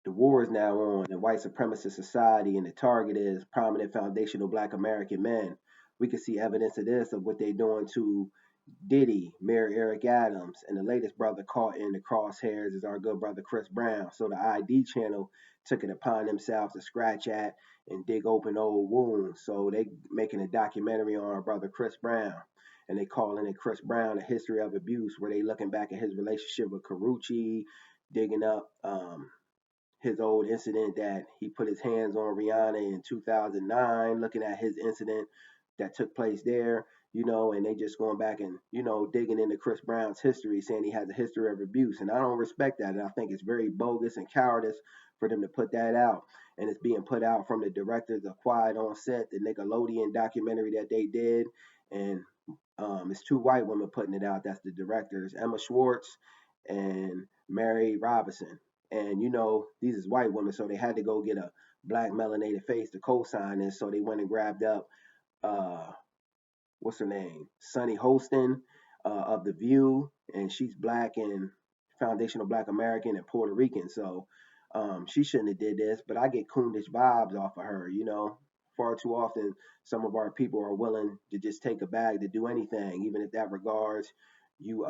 the war is now on in white supremacist society, and the target is prominent foundational Black American men. We can see evidence of this of what they're doing to Diddy, Mayor Eric Adams, and the latest brother caught in the crosshairs is our good brother Chris Brown. So the ID channel took it upon themselves to scratch at and dig open old wounds. So they making a documentary on our brother Chris Brown. And they calling it Chris Brown, a history of abuse, where they looking back at his relationship with Carucci, digging up his old incident that he put his hands on Rihanna in 2009, looking at his incident that took place there, and they just going back and, digging into Chris Brown's history, saying he has a history of abuse. And I don't respect that. And I think it's very bogus and cowardice for them to put that out. And it's being put out from the directors of Quiet on Set, the Nickelodeon documentary that they did. And it's two white women putting it out. That's the directors, Emma Schwartz and Mary Robinson. And these is white women, so they had to go get a black melanated face to co-sign this. So they went and grabbed up uh what's her name? Sunny Holston of The View, and she's black and foundational Black American and Puerto Rican. So she shouldn't have did this, but I get coonish vibes off of her. Far too often, some of our people are willing to just take a bag to do anything, even if that regards you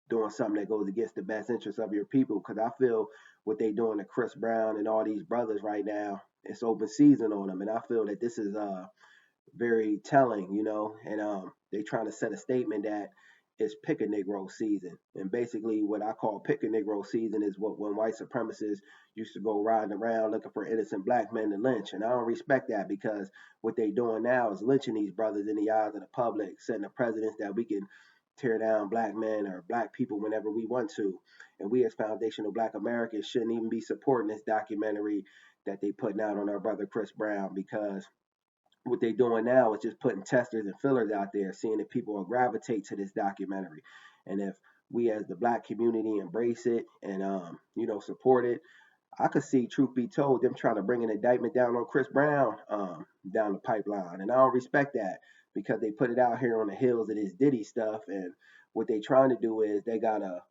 doing something that goes against the best interest of your people. Because I feel what they doing to Chris Brown and all these brothers right now, it's open season on them, and I feel that this is very telling, and they trying to set a statement that it's pick a Negro season. And basically what I call pick a Negro season is what when white supremacists used to go riding around looking for innocent black men to lynch. And I don't respect that because what they doing now is lynching these brothers in the eyes of the public, setting a precedence that we can tear down black men or black people whenever we want to. And we as foundational Black Americans shouldn't even be supporting this documentary that they putting out on our brother Chris Brown, because what they're doing now is just putting testers and fillers out there, seeing if people will gravitate to this documentary. And if we as the black community embrace it and support it, I could see, truth be told, them trying to bring an indictment down on Chris Brown down the pipeline. And I don't respect that because they put it out here on the heels of this Diddy stuff. And what they trying to do is they got a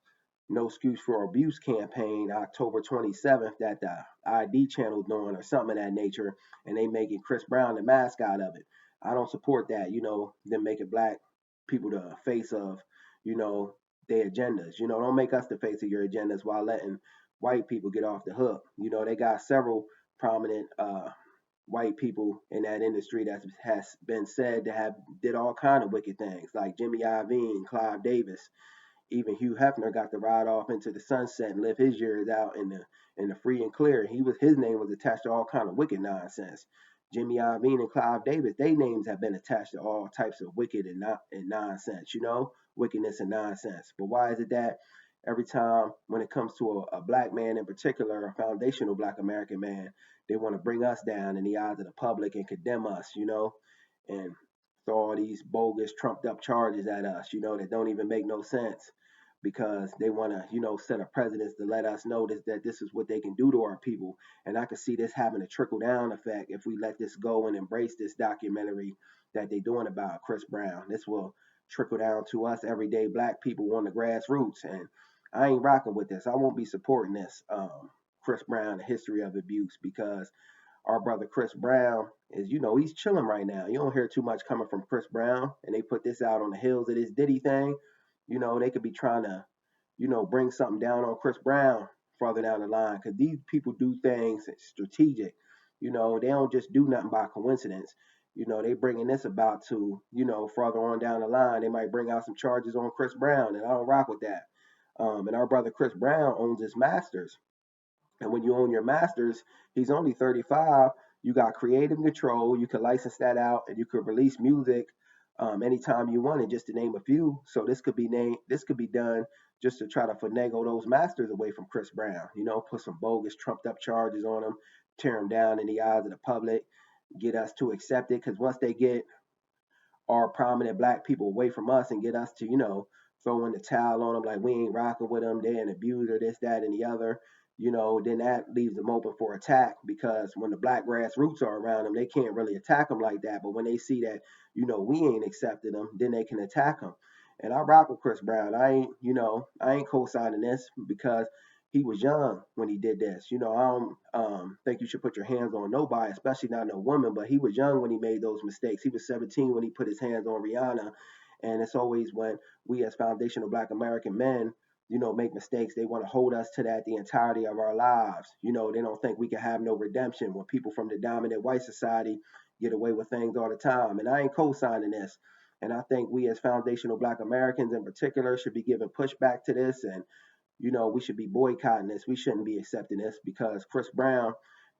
no Excuse for Abuse campaign October 27th that the ID channel doing or something of that nature, and they making Chris Brown the mascot of it. I don't support that, them making black people the face of, their agendas. Don't make us the face of your agendas while letting white people get off the hook. They got several prominent white people in that industry that has been said to have did all kind of wicked things, like Jimmy Iovine, Clive Davis. Even Hugh Hefner got to ride off into the sunset and live his years out in the free and clear. His name was attached to all kind of wicked nonsense. Jimmy Iovine and Clive Davis, their names have been attached to all types of wicked and nonsense, wickedness and nonsense. But why is it that every time when it comes to a black man in particular, a foundational Black American man, they want to bring us down in the eyes of the public and condemn us, and throw all these bogus, trumped up charges at us, that don't even make no sense because they want to, set a precedence to let us know that this is what they can do to our people. And I could see this having a trickle down effect if we let this go and embrace this documentary that they're doing about Chris Brown. This will trickle down to us everyday black people on the grassroots. And I ain't rocking with this. I won't be supporting this Chris Brown, the history of abuse, because our brother Chris Brown is, he's chilling right now. You don't hear too much coming from Chris Brown, and they put this out on the heels of this Diddy thing. They could be trying to, bring something down on Chris Brown further down the line because these people do things strategic. They don't just do nothing by coincidence. They bringing this about to, further on down the line, they might bring out some charges on Chris Brown, and I don't rock with that. And our brother Chris Brown owns his masters. And when you own your masters, he's only 35. You got creative control. You can license that out, and you could release music anytime you want it, just to name a few. So this could be named. This could be done just to try to finagle those masters away from Chris Brown. Put some bogus, trumped up charges on him, tear him down in the eyes of the public, get us to accept it. Because once they get our prominent black people away from us and get us to, throw in the towel on them like we ain't rocking with them, they're an abuser, this, that, and the other, then that leaves them open for attack because when the black grassroots are around them, they can't really attack them like that. But when they see that, we ain't accepting them, then they can attack them. And I rock with Chris Brown. I ain't co-signing this because he was young when he did this. You know, I don't think you should put your hands on nobody, especially not no woman. But he was young when he made those mistakes. He was 17 when he put his hands on Rihanna, and it's always when we as foundational Black American men, you know, make mistakes, they want to hold us to that the entirety of our lives. You know, they don't think we can have no redemption when people from the dominant white society get away with things all the time. And I ain't co-signing this. And I think we as foundational Black Americans in particular should be giving pushback to this, and you know, we should be boycotting this. We shouldn't be accepting this because Chris Brown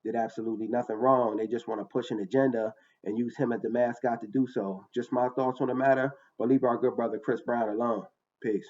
did absolutely nothing wrong. They just want to push an agenda and use him as the mascot to do so. Just my thoughts on the matter, but leave our good brother Chris Brown alone. Peace.